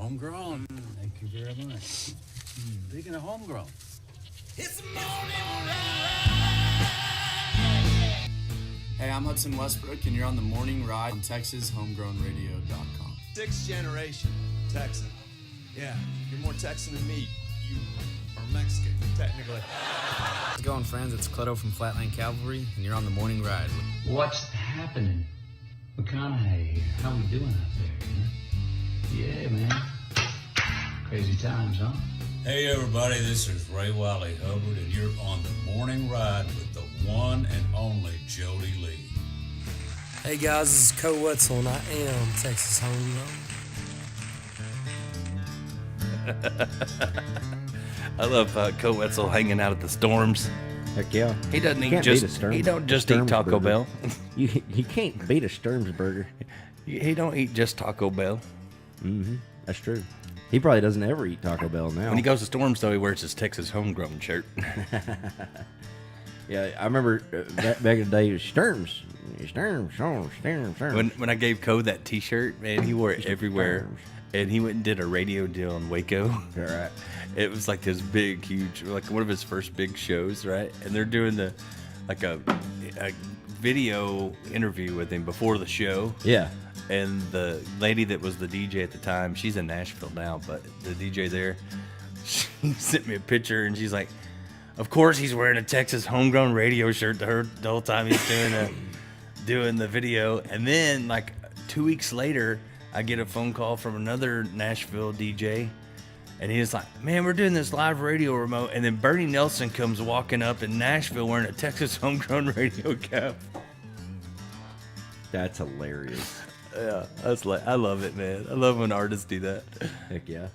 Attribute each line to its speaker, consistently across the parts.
Speaker 1: Homegrown. Thank you very much. Speaking of homegrown.
Speaker 2: It's the morning
Speaker 3: Hey, I'm Hudson Westbrook, and you're on the Morning Ride on TexasHomegrownRadio.com.
Speaker 2: Sixth generation Texan. Yeah, you're more Texan than me. You are Mexican, technically.
Speaker 3: How's it going, friends? It's Cleto from Flatland Cavalry, and you're on the Morning Ride.
Speaker 4: What's happening? McConaughey here. How we doing out there? Yeah, man. Crazy times, huh?
Speaker 5: Hey everybody, this is Ray Wiley Hubbard, and you're on the Morning Ride with the one and only Jody Lee.
Speaker 6: Hey guys, this is Co Wetzel, and I am Texas Homegrown.
Speaker 7: I love Co Wetzel hanging out at the Storms.
Speaker 8: Heck yeah.
Speaker 7: He doesn't
Speaker 8: You
Speaker 7: eat
Speaker 8: can't
Speaker 7: just.
Speaker 8: beat a Sturm-
Speaker 7: He don't just
Speaker 8: Sturms
Speaker 7: eat Taco
Speaker 8: burger.
Speaker 7: Bell.
Speaker 8: You can't beat a Sturms burger.
Speaker 7: He don't eat just Taco Bell.
Speaker 8: Mm-hmm. That's true. He probably doesn't ever eat Taco Bell now.
Speaker 7: When he goes to Storms, though, he wears his Texas Homegrown shirt.
Speaker 8: Yeah, I remember back in the day, it was Sturms. Sturms.
Speaker 7: When I gave Co that T-shirt, man, he wore it everywhere. And he went and did a radio deal in Waco.
Speaker 8: All right.
Speaker 7: It was like this big, huge, like one of his first big shows, right? And they're doing a video interview with him before the show.
Speaker 8: Yeah.
Speaker 7: And the lady that was the DJ at the time, she's in Nashville now, but the DJ there, she sent me a picture, and she's like, of course he's wearing a Texas Homegrown Radio shirt to her the whole time he's doing the video. And then, like, 2 weeks later, I get a phone call from another Nashville DJ, and he's like, man, we're doing this live radio remote. And then Bernie Nelson comes walking up in Nashville wearing a Texas Homegrown Radio cap.
Speaker 8: That's hilarious.
Speaker 7: Yeah, I love it, man. I love when artists do that.
Speaker 8: Heck yeah.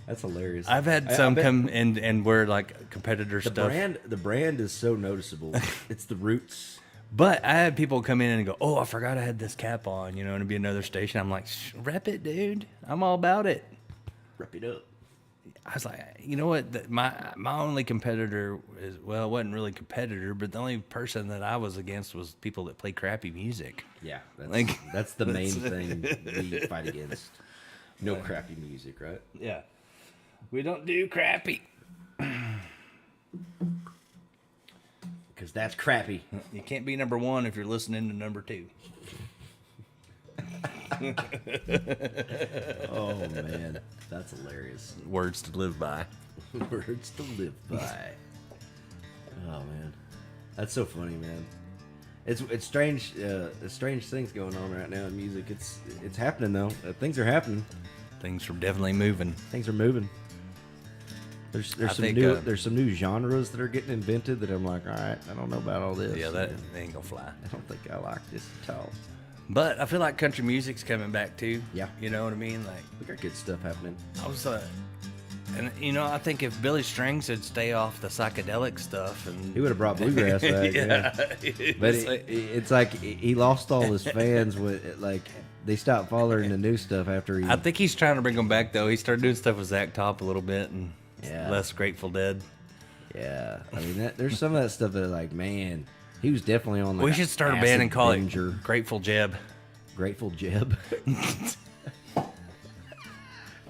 Speaker 8: That's hilarious.
Speaker 7: I've had some come and wear like competitor stuff.
Speaker 8: The brand is so noticeable. It's the roots.
Speaker 7: But I had people come in and go, oh, I forgot I had this cap on, and it'd be another station. I'm like, rep it, dude. I'm all about it.
Speaker 8: Rep it up.
Speaker 7: I was like, you know what? My only competitor is, well, it wasn't really competitor, but the only person that I was against was people that play crappy music.
Speaker 8: Yeah, that's the main thing we fight against. No crappy music, right?
Speaker 7: Yeah. We don't do crappy.
Speaker 8: Because that's crappy.
Speaker 7: You can't be number one if you're listening to number two.
Speaker 8: Oh, man. That's hilarious.
Speaker 7: Words to live by.
Speaker 8: Words to live by. Oh, man. That's so funny, man. It's strange. Strange things going on right now in music. It's happening, though. Things are happening.
Speaker 7: Things are definitely moving.
Speaker 8: Things are moving. There's some new genres that are getting invented that I'm like, all right, I don't know about all this.
Speaker 7: Yeah, that ain't gonna fly.
Speaker 8: I don't think I like this at all.
Speaker 7: But I feel like country music's coming back too.
Speaker 8: Yeah.
Speaker 7: You know what I mean? Like,
Speaker 8: We got good stuff happening.
Speaker 7: I was, and I think if Billy Strings would stay off the psychedelic stuff, and
Speaker 8: He would have brought bluegrass back. yeah. But it's like he lost all his fans with like they stopped following the new stuff after he.
Speaker 7: I think he's trying to bring them back though. He started doing stuff with Zach Top a little bit and less Grateful Dead.
Speaker 8: Yeah, I mean there's some of that stuff that like, man, he was definitely on. Like,
Speaker 7: we should start a band and call
Speaker 8: Danger.
Speaker 7: it Grateful Jeb.
Speaker 8: Grateful Jeb.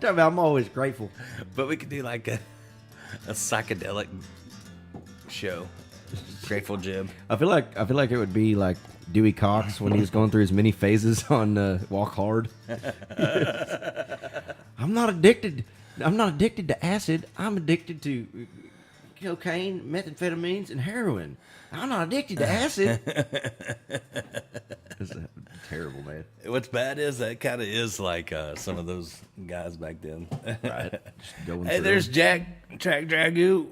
Speaker 8: I'm always grateful.
Speaker 7: But we could do like a psychedelic show. Grateful Jeb.
Speaker 8: I feel like it would be like Dewey Cox when he was going through his many phases on Walk Hard. I'm not addicted to acid. I'm addicted to cocaine, methamphetamines, and heroin. I'm not addicted to acid. It's terrible, man.
Speaker 7: What's bad is that kind of is like some of those guys back then.
Speaker 8: Right.
Speaker 7: Hey, there's Jack Track Dragoo.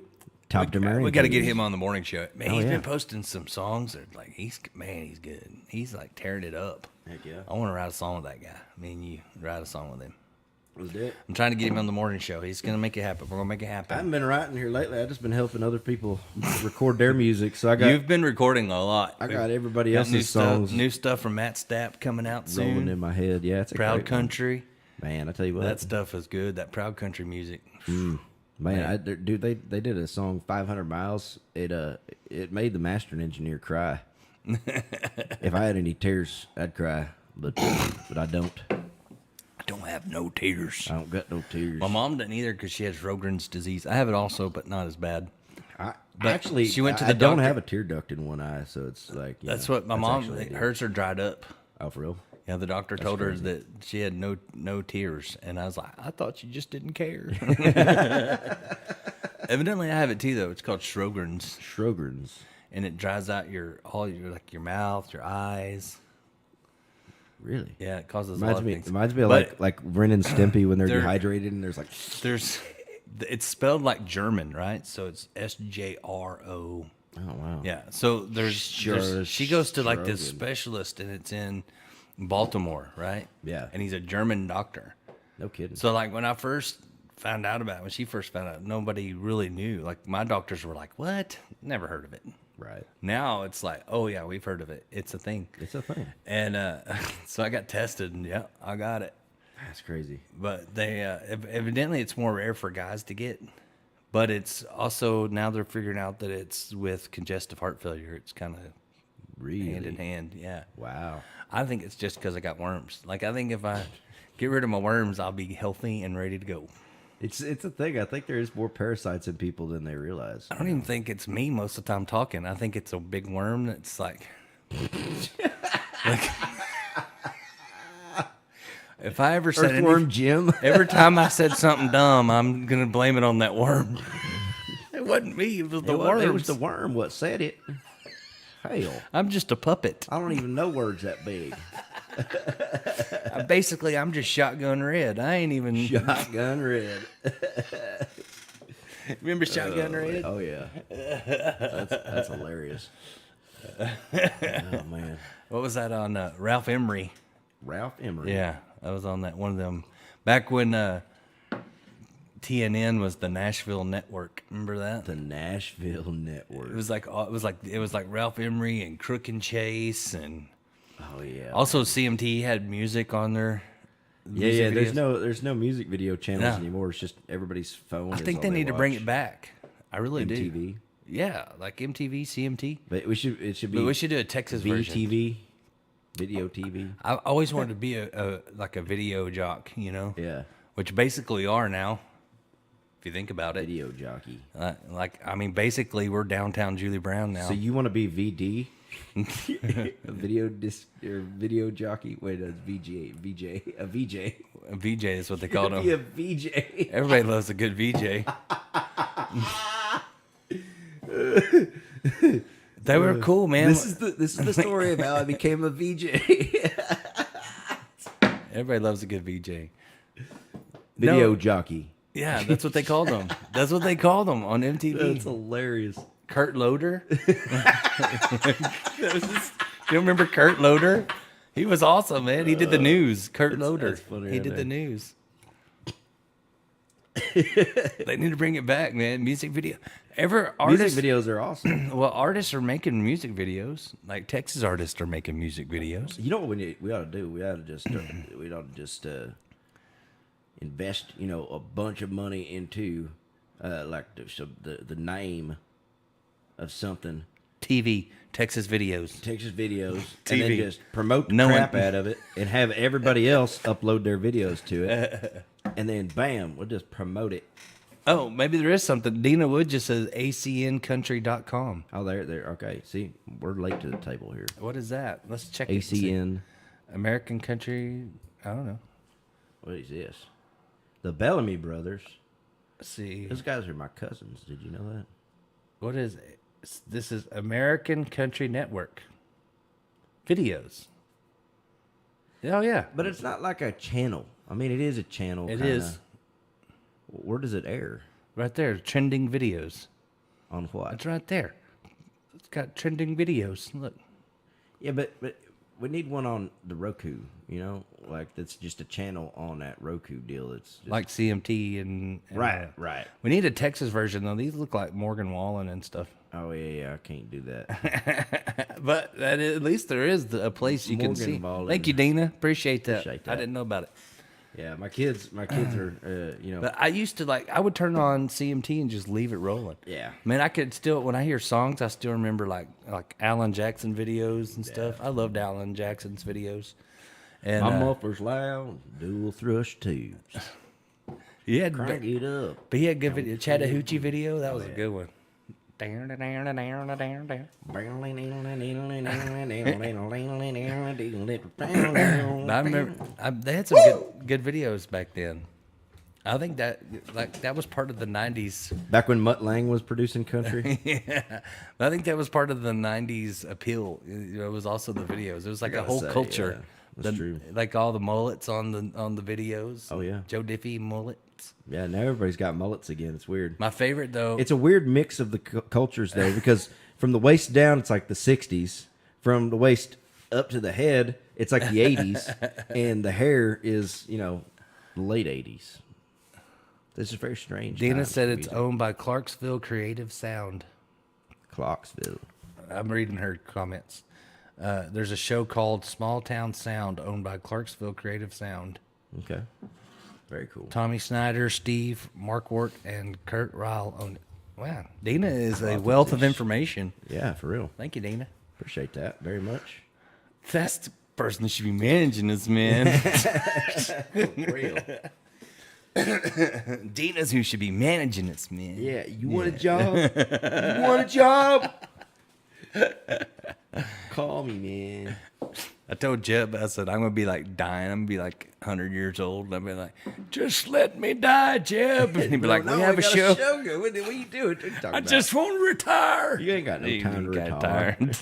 Speaker 8: Top Demarian.
Speaker 7: We got to get him on the morning show. Man, he's
Speaker 8: yeah.
Speaker 7: been posting some songs that like he's good. He's like tearing it up.
Speaker 8: Heck yeah.
Speaker 7: I want to write a song with that guy. Me and you write a song with him.
Speaker 8: Let's do it.
Speaker 7: I'm trying to get him on the morning show. He's gonna make it happen. We're gonna make it
Speaker 8: I
Speaker 7: happen.
Speaker 8: haven't been writing here lately. I've just been helping other people record their music. So I got
Speaker 7: You've been recording a lot.
Speaker 8: I got everybody
Speaker 7: Got
Speaker 8: else's songs
Speaker 7: New stuff from Matt Stapp coming out
Speaker 8: rolling
Speaker 7: soon.
Speaker 8: in my head. Yeah, it's a
Speaker 7: Proud
Speaker 8: great one.
Speaker 7: Country.
Speaker 8: Man, I tell you what,
Speaker 7: That stuff is good. That Proud Country music.
Speaker 8: man, dude, they did a song 500 Miles. It made the mastering engineer cry. If I had any tears, I'd cry, but I don't.
Speaker 7: don't have no tears.
Speaker 8: I don't got no tears.
Speaker 7: My mom doesn't either because she has Sjogren's disease. I have it also, but not as bad. But
Speaker 8: Actually,
Speaker 7: she went to
Speaker 8: I
Speaker 7: the
Speaker 8: don't
Speaker 7: doctor.
Speaker 8: have a tear duct in one eye, so it's like
Speaker 7: That's what my mom.
Speaker 8: actually-
Speaker 7: Hers are dried up.
Speaker 8: Oh, for real?
Speaker 7: Yeah, the doctor told her that she had no tears, and I was like, I thought you just didn't care. Evidently, I have it too, though. It's called Sjogren's,
Speaker 8: Sjogren's.
Speaker 7: and it dries out your your mouth, your eyes.
Speaker 8: Really?
Speaker 7: Yeah, it causes a lot of things.
Speaker 8: Reminds me of
Speaker 7: But
Speaker 8: like Ren and Stimpy when they're
Speaker 7: They're-
Speaker 8: dehydrated and there's like
Speaker 7: it's spelled like German, right? So it's SJRO.
Speaker 8: oh wow.
Speaker 7: Yeah. So there's she goes to like this
Speaker 8: Sjogren.
Speaker 7: specialist, and it's in Baltimore, right?
Speaker 8: Yeah.
Speaker 7: And he's a German doctor.
Speaker 8: No kidding.
Speaker 7: So like when I first found out about it, when she first found out, nobody really knew. Like my doctors were like, "What? Never heard of it."
Speaker 8: right.
Speaker 7: Now it's like, "Oh yeah, we've heard of it. It's a thing."
Speaker 8: It's a thing.
Speaker 7: And so I got tested, and yeah, I got it.
Speaker 8: That's crazy.
Speaker 7: But they evidently it's more rare for guys to get. But it's also now they're figuring out that it's with congestive heart failure. It's kind of
Speaker 8: Really?
Speaker 7: hand in hand. Yeah.
Speaker 8: Wow.
Speaker 7: I think it's just because I got worms. Like I think if I get rid of my worms, I'll be healthy and ready to go.
Speaker 8: It's a thing. I think there is more parasites in people than they realize.
Speaker 7: I don't even think it's me most of the time talking. I think it's a big worm that's like if I ever said
Speaker 8: Earthworm Jim.
Speaker 7: every time I said something dumb, I'm gonna blame it on that worm. It wasn't me. It was the worms.
Speaker 8: It was the worm what said it. Hell.
Speaker 7: I'm just a puppet.
Speaker 8: I don't even know words that big.
Speaker 7: Basically, I'm just Shotgun Red. I ain't even.
Speaker 8: Shotgun Red.
Speaker 7: Remember Shotgun Red?
Speaker 8: Oh yeah. That's hilarious. Oh man.
Speaker 7: What was that on Ralph Emery?
Speaker 8: Ralph Emery.
Speaker 7: Yeah, I was on that one of them back when TNN was the Nashville Network. Remember that?
Speaker 8: The Nashville Network.
Speaker 7: It was like Ralph Emery and Crook and Chase, and
Speaker 8: Oh yeah.
Speaker 7: also CMT had music on there.
Speaker 8: Yeah.
Speaker 7: Music
Speaker 8: There's no music video channels
Speaker 7: No.
Speaker 8: anymore. It's just everybody's phone.
Speaker 7: I
Speaker 8: is
Speaker 7: think
Speaker 8: all
Speaker 7: they need to bring
Speaker 8: watch.
Speaker 7: it back. I really do.
Speaker 8: MTV.
Speaker 7: Yeah, like MTV, CMT.
Speaker 8: But it should be
Speaker 7: But we should do a Texas version.
Speaker 8: VTV, video TV.
Speaker 7: I always wanted to be a video jock, you know?
Speaker 8: Yeah,
Speaker 7: Which basically are now, if you think about it.
Speaker 8: video jockey.
Speaker 7: Basically we're downtown Julie Brown now.
Speaker 8: So you want to be VD? A video disc or video jockey? Wait, a VJ, a VJ.
Speaker 7: A VJ is what they call
Speaker 8: Be a
Speaker 7: them.
Speaker 8: VJ.
Speaker 7: Everybody loves a good VJ. They were cool, man.
Speaker 8: This is the story of how I became a VJ.
Speaker 7: Everybody loves a good VJ.
Speaker 8: Video
Speaker 7: No.
Speaker 8: jockey.
Speaker 7: Yeah, that's what they called them. That's what they called them on MTV.
Speaker 8: That's hilarious.
Speaker 7: Kurt Loder. You remember Kurt Loder? He was awesome, man. He did the news. Kurt Loder.
Speaker 8: that's funny,
Speaker 7: He
Speaker 8: I
Speaker 7: did
Speaker 8: know.
Speaker 7: the news. They need to bring it back, man. Music video. Artists,
Speaker 8: Music videos are awesome.
Speaker 7: well, artists are making music videos. Like Texas artists are making music videos.
Speaker 8: You know what we ought to do? We ought to just invest, a bunch of money into like the name of something,
Speaker 7: TV, Texas videos.
Speaker 8: Texas videos, and
Speaker 7: TV.
Speaker 8: then just promote the
Speaker 7: No
Speaker 8: crap
Speaker 7: one-
Speaker 8: out of it, and have everybody else upload their videos to it, and then bam, we'll just promote it.
Speaker 7: Oh, maybe there is something. Dina Wood just says acncountry.com.
Speaker 8: Oh, there. Okay, see, we're late to the table here.
Speaker 7: What is that? Let's check it. and see.
Speaker 8: ACN.
Speaker 7: American Country. I don't know.
Speaker 8: What is this? The Bellamy Brothers.
Speaker 7: Let's see.
Speaker 8: Those guys are my cousins. Did you know that?
Speaker 7: What is it? This is American Country Network. Videos. Oh, yeah.
Speaker 8: But it's not like a channel. I mean, it is a channel.
Speaker 7: It
Speaker 8: kinda.
Speaker 7: is.
Speaker 8: Where does it air?
Speaker 7: Right there. Trending videos.
Speaker 8: On what?
Speaker 7: It's right there. It's got trending videos. Look.
Speaker 8: Yeah, but we need one on the Roku. Like that's just a channel on that Roku deal. It's just,
Speaker 7: Like CMT and
Speaker 8: right.
Speaker 7: We need a Texas version, though. These look like Morgan Wallen and stuff.
Speaker 8: Oh yeah, I can't do that.
Speaker 7: But at least there is a place you can
Speaker 8: Morgan
Speaker 7: see.
Speaker 8: Wallen.
Speaker 7: Thank you, Dina. Appreciate that.
Speaker 8: Appreciate
Speaker 7: I
Speaker 8: that.
Speaker 7: didn't know about it.
Speaker 8: Yeah, my kids are
Speaker 7: But I used to I would turn on CMT and just leave it rolling.
Speaker 8: Yeah.
Speaker 7: I mean, I could still, when I hear songs, I still remember like Alan Jackson videos and stuff. I loved Alan Jackson's videos. And
Speaker 8: My muffler's loud, dual thrust tubes.
Speaker 7: he had,
Speaker 8: Crank it up.
Speaker 7: but he had good video. Chattahoochee video, that was a good one.
Speaker 8: I
Speaker 7: I remember they had some good videos back then. I think that was part of the '90s.
Speaker 8: Back when Mutt Lang was producing country.
Speaker 7: Yeah, I think that was part of the '90s appeal. It was also the videos. It was like a whole
Speaker 8: say,
Speaker 7: culture.
Speaker 8: yeah, that's true.
Speaker 7: Like all the mullets on the videos.
Speaker 8: Oh, yeah.
Speaker 7: Joe Diffie mullets.
Speaker 8: Yeah, now everybody's got mullets again. It's weird.
Speaker 7: My favorite though.
Speaker 8: It's a weird mix of the cultures though, because from the waist down, it's like the '60s. From the waist up to the head, it's like the '80s, and the hair is the late '80s. This is very strange.
Speaker 7: Dina
Speaker 8: times
Speaker 7: said
Speaker 8: for
Speaker 7: it's
Speaker 8: music.
Speaker 7: owned by Clarksville Creative Sound.
Speaker 8: Clarksville.
Speaker 7: I'm reading her comments. There's a show called Small Town Sound owned by Clarksville Creative Sound.
Speaker 8: Okay, very cool.
Speaker 7: Tommy Snyder, Steve Markwart, and Kurt Ryle own it. Wow, Dina is a wealth of information.
Speaker 8: Yeah, for real.
Speaker 7: Thank you, Dina.
Speaker 8: Appreciate that very much.
Speaker 7: That's the person that should be managing this, man.
Speaker 8: Real.
Speaker 7: Dina's who should be managing this, man.
Speaker 8: Yeah, you want a job? You want a job? Call me, man.
Speaker 7: I told Jeb, I said, I'm going to be like dying. I'm going to be like 100 years old. And I'll be like, just let me die, Jeb. And he'd be like, we have a
Speaker 8: got
Speaker 7: show.
Speaker 8: What are you doing? What are you talking
Speaker 7: I
Speaker 8: about?
Speaker 7: just want to retire.
Speaker 8: You ain't got no
Speaker 7: You
Speaker 8: time to
Speaker 7: got
Speaker 8: retire.
Speaker 7: tired.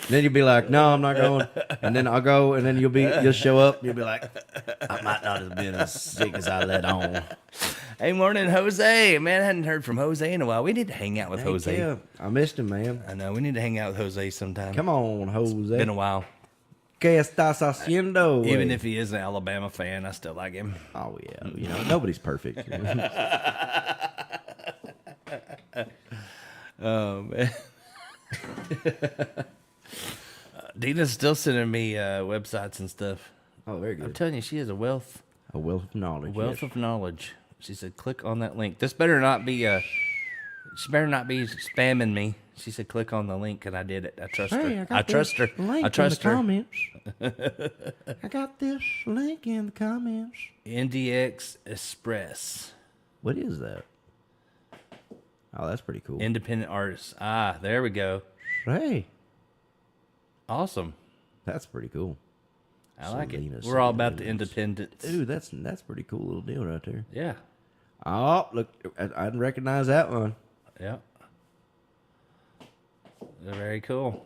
Speaker 8: Then you'll be like, no, I'm not going. And then I'll go, and then you'll show up, and you'll be like, I might not have been as sick as I let on.
Speaker 7: Hey, morning, Jose. Man, I hadn't heard from Jose in a while. We need to hang out with
Speaker 8: Heck
Speaker 7: Jose.
Speaker 8: yeah, I missed him, man.
Speaker 7: I know. We need to hang out with Jose sometime.
Speaker 8: Come on, Jose.
Speaker 7: Been a while.
Speaker 8: ¿Qué estás haciendo?
Speaker 7: Even
Speaker 8: güey?
Speaker 7: if he is an Alabama fan, I still like him.
Speaker 8: Oh, yeah. Nobody's perfect.
Speaker 7: Oh, man. Dina's still sending me websites and stuff.
Speaker 8: Oh, very
Speaker 7: I'm
Speaker 8: good.
Speaker 7: telling you, she has a wealth
Speaker 8: A wealth of knowledge. yes.
Speaker 7: of knowledge. She said, "Click on that link." This better not be she better not be spamming me. She said, "Click on the link," and I did it. I trust her. I trust her. I trust her.
Speaker 8: Comments. I got this link in the comments.
Speaker 7: NDX Express,
Speaker 8: What is that? Oh, that's pretty cool.
Speaker 7: independent artists. Ah, there we go.
Speaker 8: Hey,
Speaker 7: Awesome.
Speaker 8: that's pretty cool.
Speaker 7: I like it.
Speaker 8: Selena
Speaker 7: We're all about the
Speaker 8: Sanders.
Speaker 7: independence.
Speaker 8: Dude, that's pretty cool little deal right there.
Speaker 7: Yeah.
Speaker 8: Oh, look, I didn't recognize that one.
Speaker 7: Yeah. They're very cool.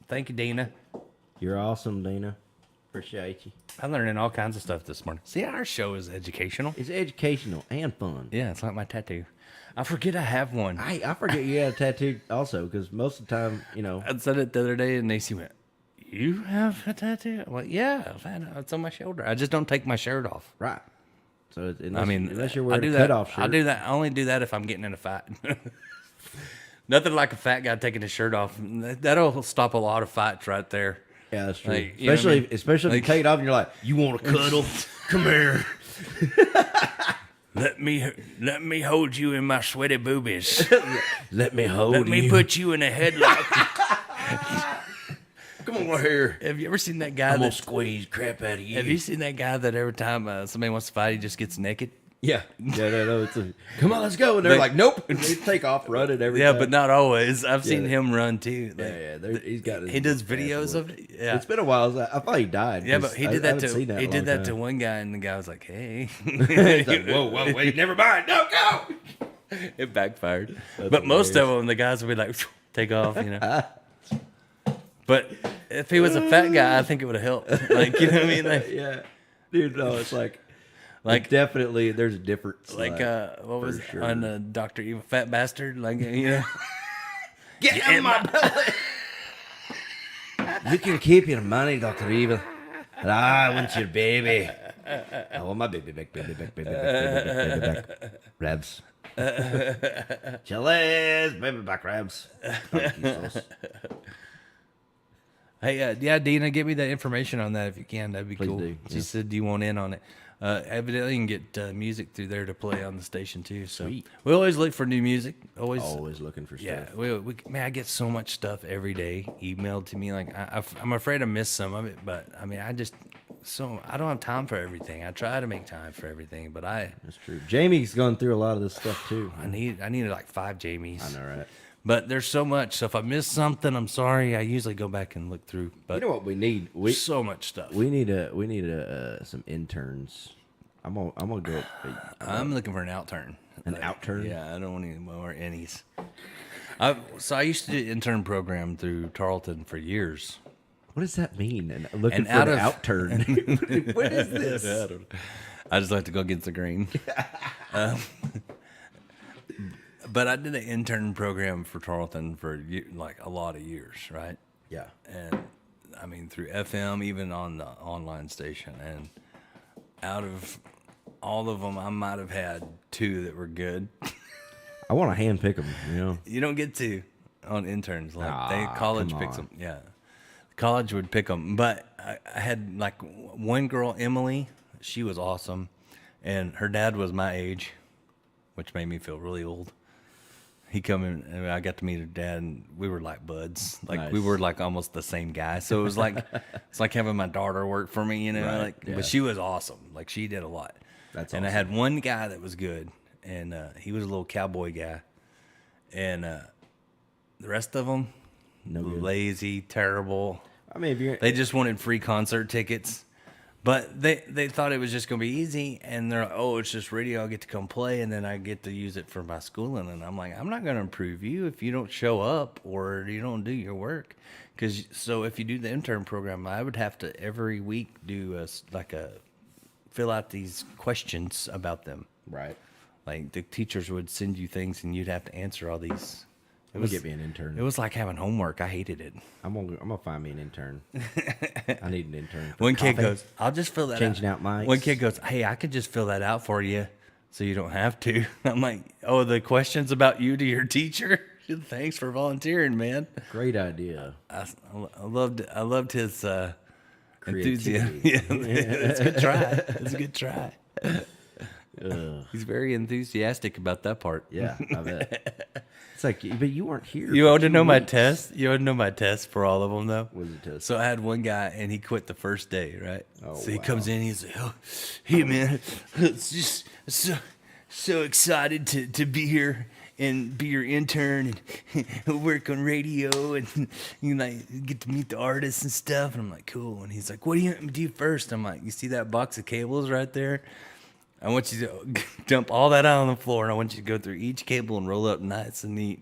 Speaker 7: Thank you, Dina.
Speaker 8: You're awesome, Dina. Appreciate you.
Speaker 7: I'm learning all kinds of stuff this morning. See, our show is educational.
Speaker 8: It's educational and fun.
Speaker 7: Yeah, it's like my tattoo. I forget I have one.
Speaker 8: I forget you had a tattoo also, because most of the time,
Speaker 7: I said it the other day, and Nacy went, "You have a tattoo?" I'm like, "Yeah, man, it's on my shoulder. I just don't take my shirt off."
Speaker 8: right. So unless you're
Speaker 7: I
Speaker 8: wearing
Speaker 7: do
Speaker 8: a
Speaker 7: that.
Speaker 8: cutoff shirt.
Speaker 7: I do that. I only do that if I'm getting in a fight. Nothing like a fat guy taking his shirt off. That'll stop a lot of fights right there.
Speaker 8: Yeah, that's true.
Speaker 7: Like, you know what I
Speaker 8: especially
Speaker 7: mean?
Speaker 8: especially if you take it off and you're like, you want to cuddle? Come here.
Speaker 7: Let me hold you in my sweaty boobies.
Speaker 8: Let me hold
Speaker 7: Let me
Speaker 8: you.
Speaker 7: put you in a headlock.
Speaker 8: Come on right here.
Speaker 7: Have you ever seen that guy
Speaker 8: I'm gonna
Speaker 7: that
Speaker 8: squeeze crap out of you.
Speaker 7: Have you seen that guy that every time somebody wants to fight, he just gets naked?
Speaker 8: Yeah. No. Come on, let's go. And they're like, nope. And they take off running every
Speaker 7: Yeah,
Speaker 8: time.
Speaker 7: but not always. I've seen
Speaker 8: Yeah.
Speaker 7: him run too. Like,
Speaker 8: He's got.
Speaker 7: he does videos of it. Yeah,
Speaker 8: It's been a while. I thought he died.
Speaker 7: yeah,
Speaker 8: 'cause
Speaker 7: but he
Speaker 8: I
Speaker 7: did that
Speaker 8: haven't
Speaker 7: to
Speaker 8: seen that in
Speaker 7: he
Speaker 8: a
Speaker 7: did
Speaker 8: long
Speaker 7: that to
Speaker 8: time.
Speaker 7: one guy, and the guy was like, "Hey."
Speaker 8: He's like, whoa, wait, never mind. No, go.
Speaker 7: It backfired. But most of them, the guys would be like, take off, But if he was a fat guy, I think it would have helped. Like, you know what I mean? Like,
Speaker 8: Yeah, dude. No, it's like
Speaker 7: Like-
Speaker 8: definitely there's a difference.
Speaker 7: what was it
Speaker 8: sure.
Speaker 7: on Dr. Evil Fat Bastard? Like,
Speaker 8: Get in my belly. You can keep your money, Dr. Evil. But I want your baby. I want my baby back, baby back. Rabs. Chili's, baby back rabs. Barbecue sauce.
Speaker 7: Hey, yeah, Dina, get me the information on that if you can. That'd be
Speaker 8: Please
Speaker 7: cool.
Speaker 8: do,
Speaker 7: She
Speaker 8: yeah.
Speaker 7: said, "Do you want in on it?" Evidently, you can get music through there to play on the station too. So
Speaker 8: Sweet.
Speaker 7: we always look for new music. Always,
Speaker 8: looking for
Speaker 7: yeah.
Speaker 8: stuff.
Speaker 7: Man, I get so much stuff every day emailed to me. Like I'm afraid I miss some of it, but I mean, I don't have time for everything. I try to make time for everything, but
Speaker 8: That's true. Jamie's gone through a lot of this stuff too.
Speaker 7: I need like 5 Jamies.
Speaker 8: I know, right?
Speaker 7: But there's so much. So if I miss something, I'm sorry. I usually go back and look through. But
Speaker 8: You know what we need?
Speaker 7: so much stuff.
Speaker 8: We need some interns. I'm gonna go.
Speaker 7: I'm looking for an outturn.
Speaker 8: An outturn?
Speaker 7: Yeah, I don't want any more innies. So I used to do intern program through Tarleton for years.
Speaker 8: What does that mean? And looking
Speaker 7: And
Speaker 8: for
Speaker 7: out
Speaker 8: an
Speaker 7: of-
Speaker 8: outturn. What is this?
Speaker 7: I just like to go against the grain. But I did an intern program for Tarleton for like a lot of years, right?
Speaker 8: Yeah.
Speaker 7: And I mean through FM, even on the online station. And out of all of them, I might have had 2 that were good.
Speaker 8: I want to hand pick them. You know.
Speaker 7: You don't get to on interns. Like college
Speaker 8: come
Speaker 7: picks
Speaker 8: on.
Speaker 7: them. Yeah, college would pick them. But I had like one girl, Emily. She was awesome, and her dad was my age, which made me feel really old. He come in, and I got to meet her dad, and we were like buds. Like we
Speaker 8: Nice.
Speaker 7: were like almost the same guy. So it was like it's like having my daughter work for me, you know.
Speaker 8: Right,
Speaker 7: Like,
Speaker 8: yeah.
Speaker 7: but she was awesome. Like she did a lot.
Speaker 8: That's
Speaker 7: and I
Speaker 8: awesome.
Speaker 7: had one guy that was good, and he was a little cowboy guy, and the rest of them
Speaker 8: No good.
Speaker 7: lazy, terrible.
Speaker 8: I mean, if you're
Speaker 7: They just wanted free concert tickets. But they thought it was just going to be easy, and they're like, oh, it's just radio. I get to come play, and then I get to use it for my schooling. And I'm like, I'm not going to improve you if you don't show up or you don't do your work. So if you do the intern program, I would have to every week do fill out these questions about them.
Speaker 8: right.
Speaker 7: Like the teachers would send you things, and you'd have to answer all these.
Speaker 8: I'm gonna get me an intern.
Speaker 7: It was like having homework. I hated it.
Speaker 8: I'm gonna find me an intern. I need an intern. for
Speaker 7: One kid
Speaker 8: coffee.
Speaker 7: goes, I'll just fill that
Speaker 8: Changing
Speaker 7: out.
Speaker 8: out mics.
Speaker 7: One kid goes, hey, I could just fill that out for you so you don't have to. I'm like, oh, the questions about you to your teacher? Thanks for volunteering, man.
Speaker 8: Great idea.
Speaker 7: I loved his enthusiasm.
Speaker 8: Creativity.
Speaker 7: Yeah, it's a good try. It's a good try.
Speaker 8: Ugh.
Speaker 7: He's very enthusiastic about that part.
Speaker 8: Yeah, I bet. It's like, but you weren't here.
Speaker 7: You
Speaker 8: for
Speaker 7: want to
Speaker 8: 2
Speaker 7: know my
Speaker 8: weeks.
Speaker 7: test? You want to know my test for all of them, though?
Speaker 8: What was the test?
Speaker 7: So I had one guy, and he quit the first day, right?
Speaker 8: Oh,
Speaker 7: so he
Speaker 8: wow.
Speaker 7: comes in, he's like, oh, hey, man, it's just so excited to be here and be your intern and work on radio and you like get to meet the artists and stuff. And I'm like, cool. And he's like, what do you do first? I'm like, you see that box of cables right there? I want you to dump all that out on the floor, and I want you to go through each cable and roll it up nice and neat,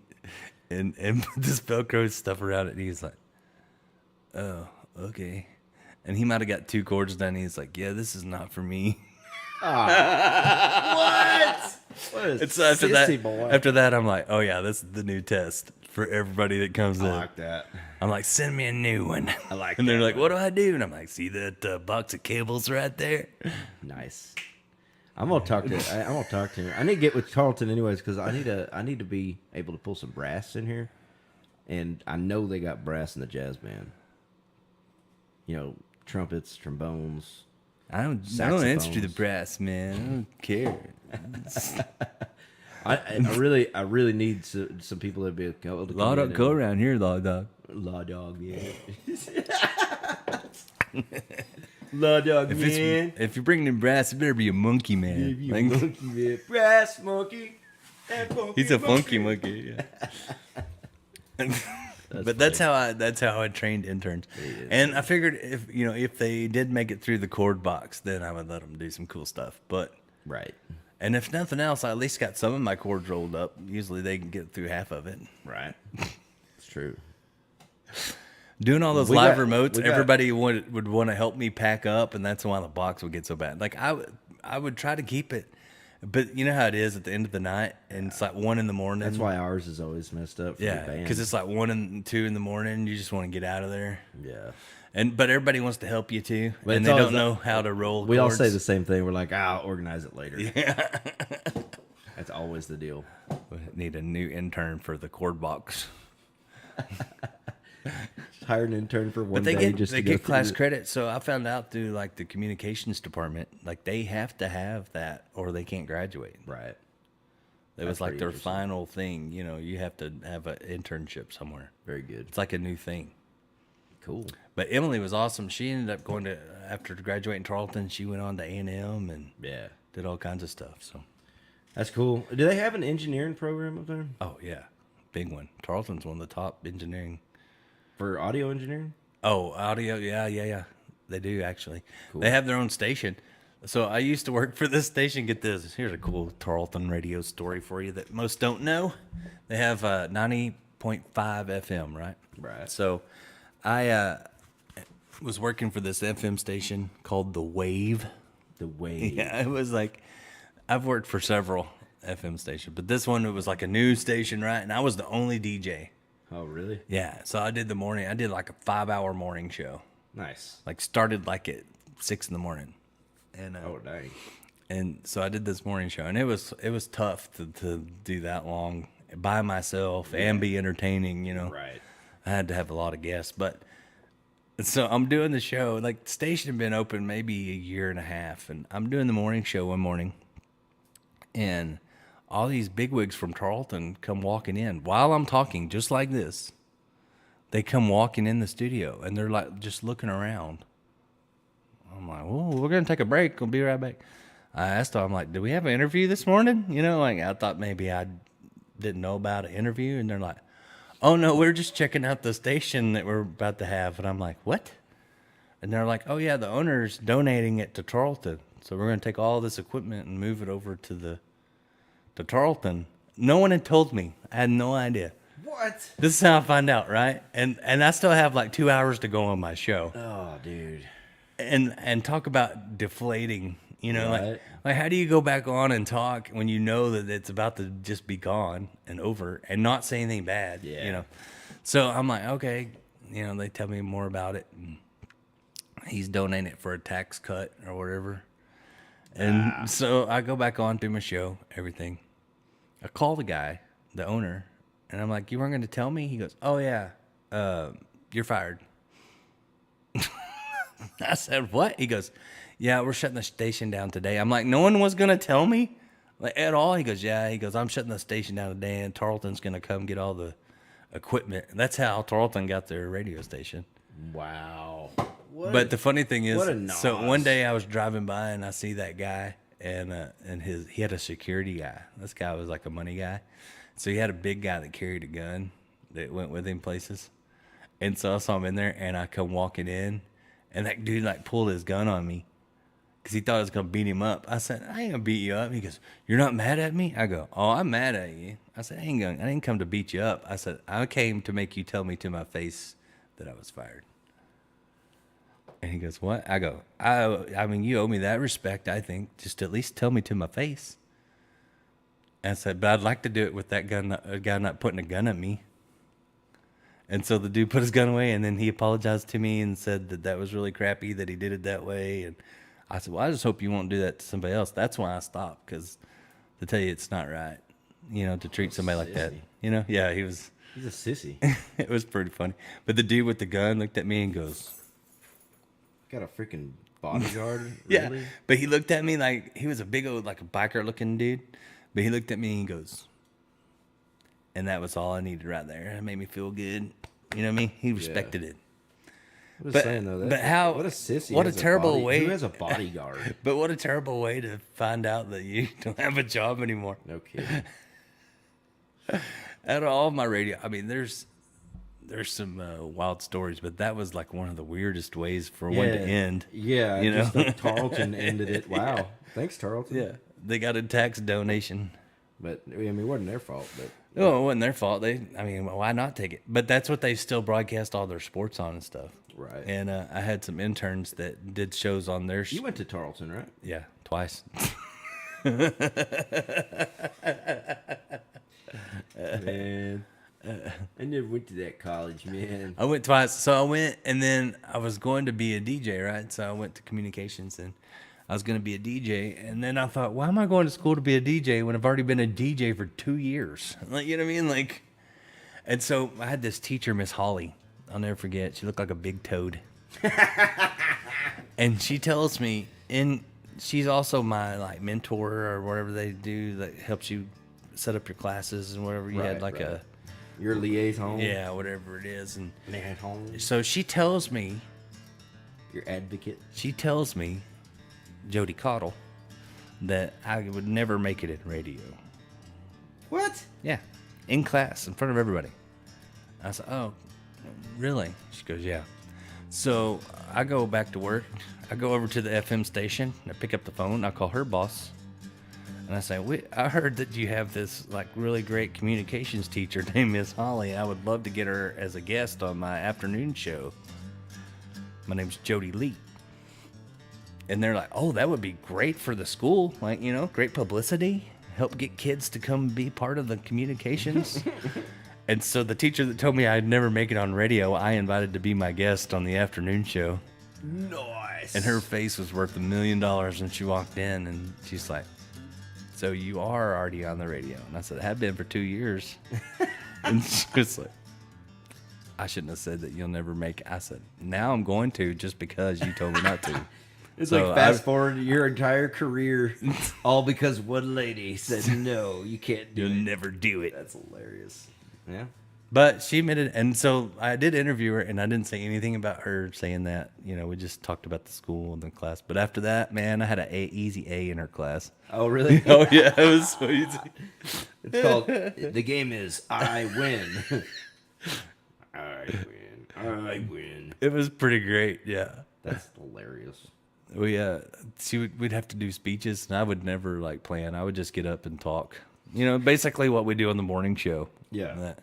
Speaker 7: and put this Velcro stuff around it. And he's like, "Oh, okay." And he might have got 2 chords done. He's like, "Yeah, this is not for me."
Speaker 8: What is
Speaker 7: And so after
Speaker 8: sissy boy?
Speaker 7: after that, I'm like, "Oh yeah, this is the new test for everybody that comes in."
Speaker 8: I like that.
Speaker 7: I'm like, "Send me a new one."
Speaker 8: I like
Speaker 7: And they're
Speaker 8: that
Speaker 7: like,
Speaker 8: one.
Speaker 7: "What do I do?" And I'm like, "See that box of cables right there?"
Speaker 8: Nice. I'm gonna talk to him. I need to get with Tarleton anyways because I need to be able to pull some brass in here, and I know they got brass in the jazz band. You know, trumpets, trombones.
Speaker 7: I don't answer to the
Speaker 8: Saxophones.
Speaker 7: brass, man. I don't care.
Speaker 8: I really need some people that be able to
Speaker 7: Law
Speaker 8: come
Speaker 7: don't
Speaker 8: in
Speaker 7: go
Speaker 8: and-
Speaker 7: around here, law dog.
Speaker 8: Law dog, yeah. Law dog, man.
Speaker 7: If you're bringing in brass, it better be a monkey, man.
Speaker 8: You
Speaker 7: Like,
Speaker 8: monkey, man. Brass monkey. That funky
Speaker 7: he's a funky monkey. Yeah. But that's how I trained interns, and I figured if they did make it through the chord box, then I would let them do some cool stuff. But
Speaker 8: Right.
Speaker 7: and if nothing else, I at least got some of my chords rolled up. Usually they can get through half of it.
Speaker 8: Right. It's true.
Speaker 7: Doing all those
Speaker 8: We
Speaker 7: live
Speaker 8: got-
Speaker 7: remotes,
Speaker 8: we got-
Speaker 7: everybody would want to help me pack up, and that's why the box would get so bad. Like I would try to keep it, but you know how it is at the end of the night, and it's like 1 a.m.
Speaker 8: That's why ours is always messed up for the
Speaker 7: Yeah,
Speaker 8: band.
Speaker 7: because it's like 1 and 2 in the morning. You just want to get out of there,
Speaker 8: Yeah.
Speaker 7: but everybody wants to help you too,
Speaker 8: But
Speaker 7: and
Speaker 8: it's
Speaker 7: they
Speaker 8: always
Speaker 7: don't know how to roll.
Speaker 8: We all
Speaker 7: chords.
Speaker 8: say the same thing. We're like, I'll organize it later. Yeah. That's always the deal.
Speaker 7: We need a new intern for the chord box.
Speaker 8: hire an intern for one
Speaker 7: But they
Speaker 8: day
Speaker 7: get
Speaker 8: just
Speaker 7: they
Speaker 8: to go
Speaker 7: get class
Speaker 8: through
Speaker 7: credit. So I found out through like the communications department, like they have to have that or they can't graduate.
Speaker 8: Right.
Speaker 7: It was
Speaker 8: That's
Speaker 7: like
Speaker 8: pretty
Speaker 7: their
Speaker 8: interesting.
Speaker 7: final thing. You know, you have to have an internship somewhere.
Speaker 8: Very good.
Speaker 7: It's like a new thing.
Speaker 8: Cool.
Speaker 7: But Emily was awesome. She ended up going to after graduating Tarleton. She went on to A&M and
Speaker 8: Yeah.
Speaker 7: did all kinds of stuff. So,
Speaker 8: That's cool. Do they have an engineering program up there
Speaker 7: oh yeah, big one. Tarleton's one of the top engineering.
Speaker 8: for audio engineering?
Speaker 7: Oh, audio. Yeah. They do actually. They have their own station. So I used to work for this station. Get this. Here's a cool Tarleton radio story for you that most don't know. They have 90.5 FM, right?
Speaker 8: Right.
Speaker 7: So I was working for this FM station called The Wave.
Speaker 8: The Wave.
Speaker 7: Yeah, it was like I've worked for several FM stations, but this one it was like a news station, right? And I was the only DJ.
Speaker 8: Oh, really?
Speaker 7: Yeah, so I did the morning. I did like a 5-hour morning show.
Speaker 8: Nice.
Speaker 7: Like started like at 6 in the morning, and
Speaker 8: Oh, dang.
Speaker 7: and so I did this morning show, and it was tough to do that long by myself and be entertaining. You know,
Speaker 8: Right.
Speaker 7: I had to have a lot of guests, but so I'm doing the show. Like the station had been open maybe a year and a half, and I'm doing the morning show one morning, and all these bigwigs from Tarleton come walking in while I'm talking, just like this. They come walking in the studio, and they're like just looking around. I'm like, "Oh, we're gonna take a break. We'll be right back." I asked them, I'm like, "Do we have an interview this morning?" You know, like I thought maybe I didn't know about an interview, and they're like, "Oh no, we're just checking out the station that we're about to have." And I'm like, "What?" And they're like, "Oh yeah, the owner's donating it to Tarleton, so we're gonna take all this equipment and move it over to Tarleton." No one had told me. I had no idea.
Speaker 8: What?
Speaker 7: This is how I find out, right? And I still have like 2 hours to go on my show.
Speaker 8: Oh, dude.
Speaker 7: And talk about deflating, you know,
Speaker 8: Right.
Speaker 7: like how do you go back on and talk when you know that it's about to just be gone and over and not say anything bad,
Speaker 8: Yeah.
Speaker 7: you know? So I'm like, okay, you know, they tell me more about it, and he's donating it for a tax cut or whatever. And so I go back on, do my show, everything. I call the guy, the owner, and I'm like, "You weren't going to tell me?" He goes, "Oh yeah, you're fired." I said, "What?" He goes, "Yeah, we're shutting the station down today." I'm like, "No one was going to tell me like at all?" He goes, "Yeah." He goes, "I'm shutting the station down today, and Tarleton's going to come get all the equipment." And that's how Tarleton got their radio station.
Speaker 8: Wow. What
Speaker 7: But the funny thing is,
Speaker 8: what a
Speaker 7: so
Speaker 8: nos.
Speaker 7: one day I was driving by and I see that guy, and he had a security guy. This guy was like a money guy, so he had a big guy that carried a gun that went with him places. And so I saw him in there, and I come walking in, and that dude like pulled his gun on me because he thought I was gonna beat him up. I said, "I ain't gonna beat you up." He goes, "You're not mad at me?" I go, "Oh, I'm mad at you." I said, I didn't come to beat you up. I said, "I came to make you tell me to my face that I was fired." And he goes, "What?" I go, I mean, you owe me that respect, I think. Just at least tell me to my face. And I said, "But I'd like to do it with that gun, a guy not putting a gun at me." And so the dude put his gun away, and then he apologized to me and said that was really crappy that he did it that way. And I said, "Well, I just hope you won't do that to somebody else." That's why I stopped, because to tell you it's not right, you know, to treat somebody like that.
Speaker 8: Sissy.
Speaker 7: You know? Yeah, he was,
Speaker 8: He's a sissy.
Speaker 7: it was pretty funny. But the dude with the gun looked at me and goes,
Speaker 8: Got a freaking bodyguard?
Speaker 7: yeah.
Speaker 8: Really?
Speaker 7: But he looked at me like he was a big old, like a biker looking dude. But he looked at me and he goes, and that was all I needed right there. It made me feel good. You know what I mean? He respected it.
Speaker 8: I'm just
Speaker 7: But-
Speaker 8: saying, though.
Speaker 7: but
Speaker 8: That's,
Speaker 7: how-
Speaker 8: What a sissy.
Speaker 7: what a
Speaker 8: has
Speaker 7: terrible
Speaker 8: body-
Speaker 7: way-
Speaker 8: Who has a bodyguard?
Speaker 7: But what a terrible way to find out that you don't have a job anymore.
Speaker 8: No kidding.
Speaker 7: Out of all of my radio, I mean, there's some wild stories, but that was like one of the weirdest ways for one to end.
Speaker 8: Yeah.
Speaker 7: you
Speaker 8: Just
Speaker 7: know?
Speaker 8: like Tarleton ended it. Wow. Thanks, Tarleton.
Speaker 7: Yeah, they got a tax donation.
Speaker 8: But, I mean, it wasn't their fault. But
Speaker 7: Oh, it wasn't their fault. I mean, why not take it? But that's what they still broadcast all their sports on and stuff.
Speaker 8: Right.
Speaker 7: And I had some interns that did shows on their.
Speaker 8: You went to Tarleton, right?
Speaker 7: Yeah, twice.
Speaker 8: Man. I never went to that college, man.
Speaker 7: I went twice. So I went, and then I was going to be a DJ, right? So I went to communications, and I was going to be a DJ. And then I thought, why am I going to school to be a DJ when I've already been a DJ for 2 years? Like, you know what I mean? Like, and so I had this teacher, Miss Holly, I'll never forget. She looked like a big toad. And she tells me, she's also my like mentor or whatever they do that helps you set up your classes and whatever. You had like
Speaker 8: your liaison.
Speaker 7: yeah, whatever it is. And
Speaker 8: Liaison.
Speaker 7: so she tells me,
Speaker 8: Your advocate.
Speaker 7: she tells me, Jody Cottle, that I would never make it in radio.
Speaker 8: What?
Speaker 7: Yeah, in class, in front of everybody. I said, oh, really? She goes, yeah. So I go back to work. I go over to the FM station. I pick up the phone. I call her boss. And I say, I heard that you have this like really great communications teacher named Miss Holly. I would love to get her as a guest on my afternoon show. My name's Jody Lee. And they're like, oh, that would be great for the school. Like, you know, great publicity. Help get kids to come be part of the communications. And so the teacher that told me I'd never make it on radio, I invited to be my guest on the afternoon show.
Speaker 8: Nice.
Speaker 7: And her face was worth $1 million when she walked in, and she's like, so you are already on the radio? And I said, I have been for 2 years. And she was like, I shouldn't have said that you'll never make it. I said, now I'm going to just because you told me not to.
Speaker 8: It's
Speaker 7: So
Speaker 8: like fast forward your entire career, all because one lady said, no, you can't do
Speaker 7: You'll
Speaker 8: it.
Speaker 7: never do it.
Speaker 8: That's hilarious. Yeah.
Speaker 7: But she admitted, and so I did interview her, and I didn't say anything about her saying that. You know, we just talked about the school and the class. But after that, man, I had an easy A in her class.
Speaker 8: Oh, really?
Speaker 7: Oh, yeah, it was so easy.
Speaker 8: It's called, the game is I Win. I win. I win.
Speaker 7: It was pretty great, yeah.
Speaker 8: That's hilarious.
Speaker 7: We'd have to do speeches, and I would never, like, plan. I would just get up and talk. You know, basically what we do on the morning show.
Speaker 8: Yeah.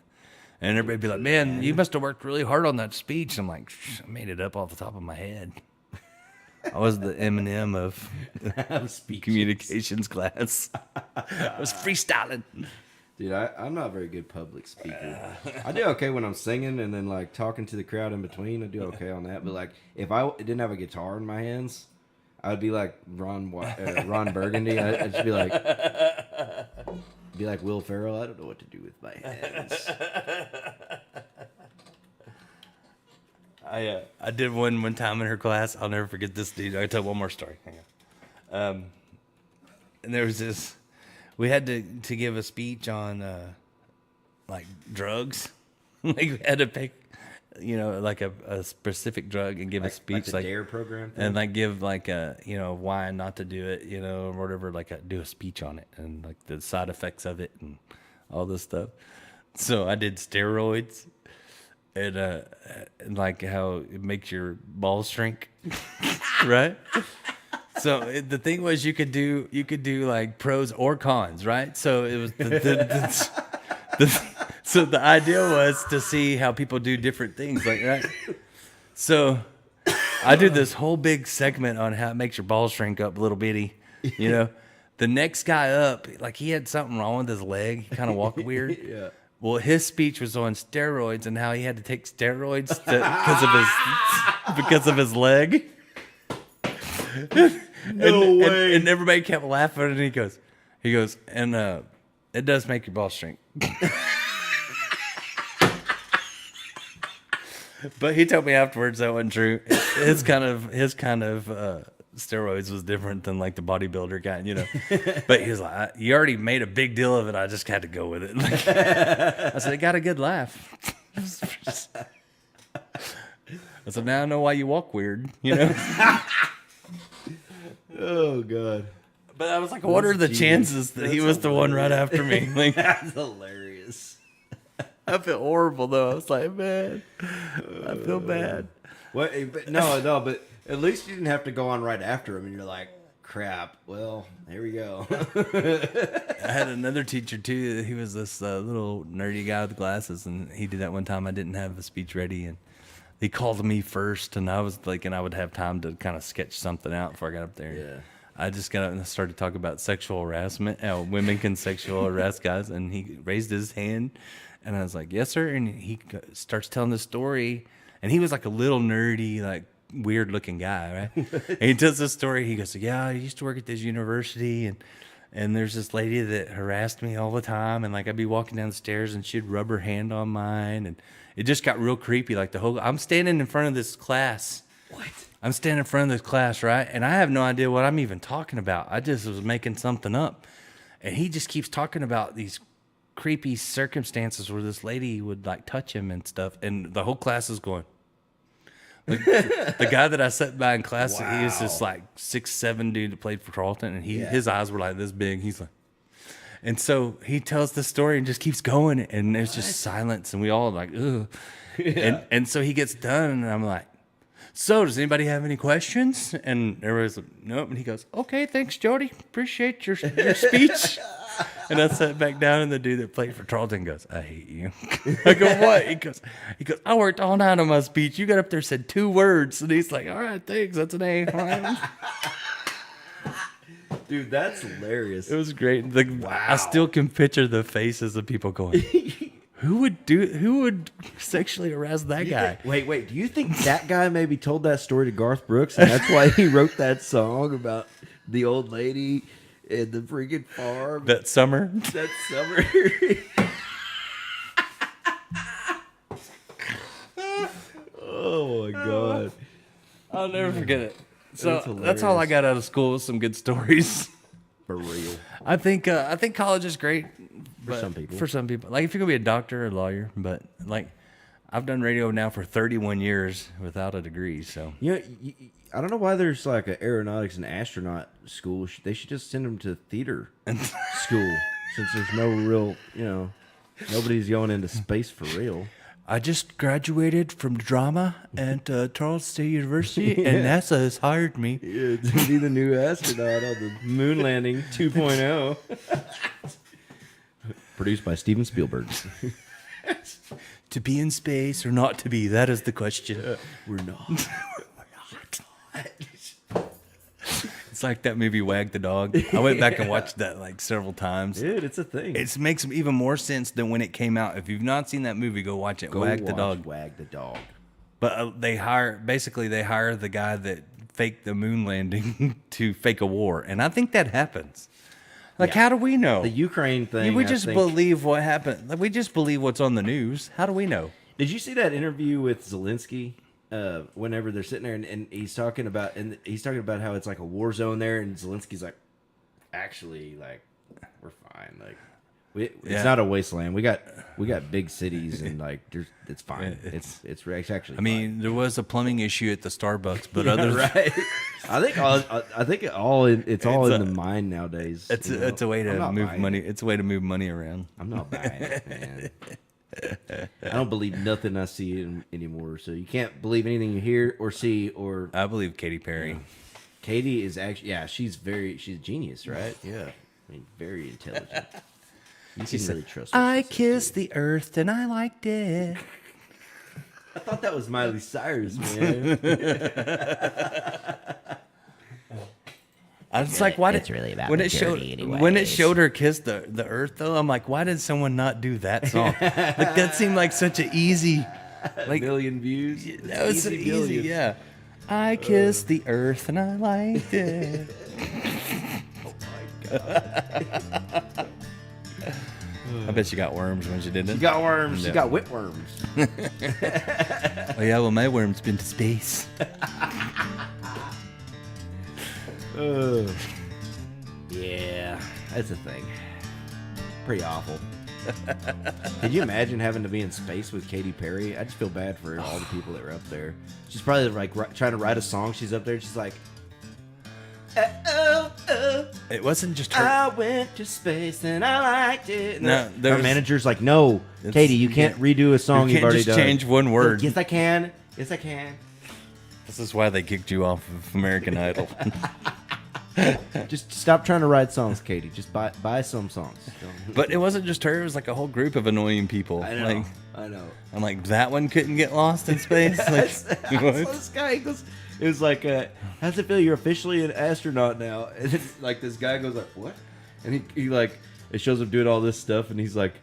Speaker 7: And everybody'd be like, man, you must have worked really hard on that speech. I'm like, I made it up off the top of my head. I was the Eminem of communications class. I was freestyling.
Speaker 8: Dude, I'm not a very good public speaker. I do okay when I'm singing and then, like, talking to the crowd in between. I do okay on that. But, like, if I didn't have a guitar in my hands, I would be like Ron Burgundy. I'd just be like Will Ferrell. I don't know what to do with my hands.
Speaker 7: I did one time in her class. I'll never forget this dude. I'll tell one more story. Hang on. And there was this. We had to give a speech on like drugs. Like we had to pick, you know, like a specific drug and give a speech,
Speaker 8: like the DARE program thing?
Speaker 7: and like give like a, you know, why not to do it, you know, or whatever. Like do a speech on it and like the side effects of it and all this stuff. So I did steroids. And like how it makes your balls shrink, right? So the thing was, you could do like pros or cons, right? So it was so the idea was to see how people do different things, like right. So I did this whole big segment on how it makes your balls shrink up a little bitty, you know. The next guy up, like he had something wrong with his leg. He kind of walked weird.
Speaker 8: Yeah.
Speaker 7: Well, his speech was on steroids and how he had to take steroids because of his leg.
Speaker 8: No way.
Speaker 7: And everybody kept laughing, and he goes, and it does make your balls shrink. But he told me afterwards that wasn't true. His kind of steroids was different than like the bodybuilder guy, you know. But he was like, you already made a big deal of it. I just had to go with it. Like, I said, it got a good laugh. I said, now I know why you walk weird, you know.
Speaker 8: Oh God.
Speaker 7: But I was like, what are the chances that he was the one right after me? Like,
Speaker 8: That's hilarious.
Speaker 7: I feel horrible though. I was like, man, I feel bad.
Speaker 8: What? But no. But at least you didn't have to go on right after him, and you're like, crap. Well, here we go.
Speaker 7: I had another teacher too. He was this little nerdy guy with glasses, and he did that one time. I didn't have a speech ready, and he called me first, and I was thinking I would have time to kind of sketch something out before I got up there.
Speaker 8: Yeah.
Speaker 7: I just got up and started talking about sexual harassment, how women can sexual harass guys, and he raised his hand, and I was like, yes, sir. And he starts telling the story, and he was like a little nerdy, like weird looking guy, right? And he tells this story. He goes, yeah, I used to work at this university, And there's this lady that harassed me all the time, and like I'd be walking down the stairs, and she'd rub her hand on mine, and it just got real creepy. Like I'm standing in front of this class.
Speaker 8: What?
Speaker 7: I'm standing in front of this class, right? And I have no idea what I'm even talking about. I just was making something up, and he just keeps talking about these creepy circumstances where this lady would like touch him and stuff, and the whole class is going. The guy that I sat by in class, he was this like 6'7" dude that played for Tarleton, and his eyes were like this big. He's like, and so he tells the story and just keeps going, and there's just silence, and we all like, ugh. And so he gets done, and I'm like, so does anybody have any questions? And everybody's like, nope. And he goes, okay, thanks, Jody. Appreciate your speech. And I sat back down, and the dude that played for Tarleton goes, I hate you. I go, what? He goes, I worked all night on my speech. You got up there and said 2 words. And he's like, all right, thanks. That's an A.
Speaker 8: Dude, that's hilarious.
Speaker 7: It was great. I still can picture the faces of people going, who would sexually harass that guy?
Speaker 8: Wait. Do you think that guy maybe told that story to Garth Brooks, and that's why he wrote that song about the old lady in the freaking farm?
Speaker 7: That summer?
Speaker 8: That summer. Oh, my God.
Speaker 7: I'll never forget it. So that's all I got out of school was some good stories.
Speaker 8: For real.
Speaker 7: I think college is great.
Speaker 8: For some people.
Speaker 7: For some people. Like if you're going to be a doctor or a lawyer. But like I've done radio now for 31 years without a degree. So
Speaker 8: I don't know why there's like an aeronautics and astronaut school. They should just send them to theater school since there's no real, nobody's going into space for real.
Speaker 7: I just graduated from drama at Charles State University, and NASA has hired me.
Speaker 8: Yeah, to be the new astronaut on the moon landing 2.0. Produced by Steven Spielberg.
Speaker 7: To be in space or not to be, that is the question.
Speaker 8: We're not.
Speaker 7: We're not. It's like that movie Wag the Dog. I went back and watched that like several times.
Speaker 8: Dude, it's a thing.
Speaker 7: It makes even more sense than when it came out. If you've not seen that movie, go watch it. Wag the Dog.
Speaker 8: Wag the Dog.
Speaker 7: But they hire the guy that faked the moon landing to fake a war, and I think that happens. Like, how do we know?
Speaker 8: The Ukraine thing.
Speaker 7: We just believe what happened. Like, we just believe what's on the news. How do we know?
Speaker 8: Did you see that interview with Zelensky? Whenever they're sitting there and he's talking about how it's like a war zone there, and Zelensky's like, actually, like, we're fine. Like, it's not a wasteland. We got big cities, and like it's fine. It's actually.
Speaker 7: I mean, there was a plumbing issue at the Starbucks, but other
Speaker 8: right. I think it's all in the mind nowadays.
Speaker 7: It's a way to move money. It's a way to move money around.
Speaker 8: I'm not buying it, man. I don't believe nothing I see anymore. So you can't believe anything you hear or see. Or
Speaker 7: I believe Katy Perry.
Speaker 8: Katy is actually she's a genius, right? Yeah, I mean, very intelligent. You can really trust her.
Speaker 7: I kissed the earth and I liked it.
Speaker 8: I thought that was Miley Cyrus, man.
Speaker 7: I was like, why did it's really about when it showed her kiss the earth though? I'm like, why did someone not do that song? Like that seemed like such an easy, like
Speaker 8: million views.
Speaker 7: That was so easy, yeah. I kissed the earth and I liked it.
Speaker 8: Oh my god.
Speaker 7: I bet she got worms when she did it.
Speaker 8: She got worms. Yeah. She got whipworms.
Speaker 7: Oh yeah, well my worm's been to space.
Speaker 8: Yeah, that's a thing. Pretty awful. Could you imagine having to be in space with Katy Perry? I just feel bad for all the people that were up there. She's probably like trying to write a song. She's up there. And she's like,
Speaker 7: it wasn't just her.
Speaker 8: I went to space and I liked it. And
Speaker 7: no,
Speaker 8: her manager's like, no, Katy, you can't redo a song you've already done.
Speaker 7: Change one word.
Speaker 8: Yes, I can. Yes, I can.
Speaker 7: This is why they kicked you off of American Idol.
Speaker 8: Just stop trying to write songs, Katy. Just buy some songs.
Speaker 7: But it wasn't just her. It was like a whole group of annoying people.
Speaker 8: I know.
Speaker 7: Like,
Speaker 8: I know.
Speaker 7: I'm like, that one couldn't get lost in space? Like,
Speaker 8: what? This guy goes, it was like, how's it feel? You're officially an astronaut now. And then, like, this guy goes like, what? And he like, it shows him doing all this stuff. And he's like,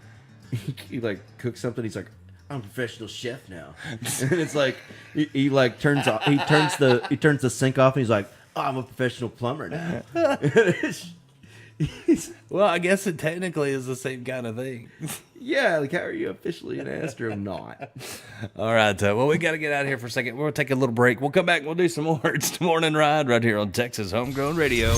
Speaker 8: he like cooks something. He's like, I'm a professional chef now. And it's like, he like turns the sink off. And he's like, oh, I'm a professional plumber now.
Speaker 7: Well, I guess it technically is the same kind of thing.
Speaker 8: Yeah, like how are you officially an astronaut?
Speaker 7: All right. Well, we got to get out of here for a second. We'll take a little break. We'll come back and we'll do some more. It's the morning ride right here on Texas Homegrown Radio.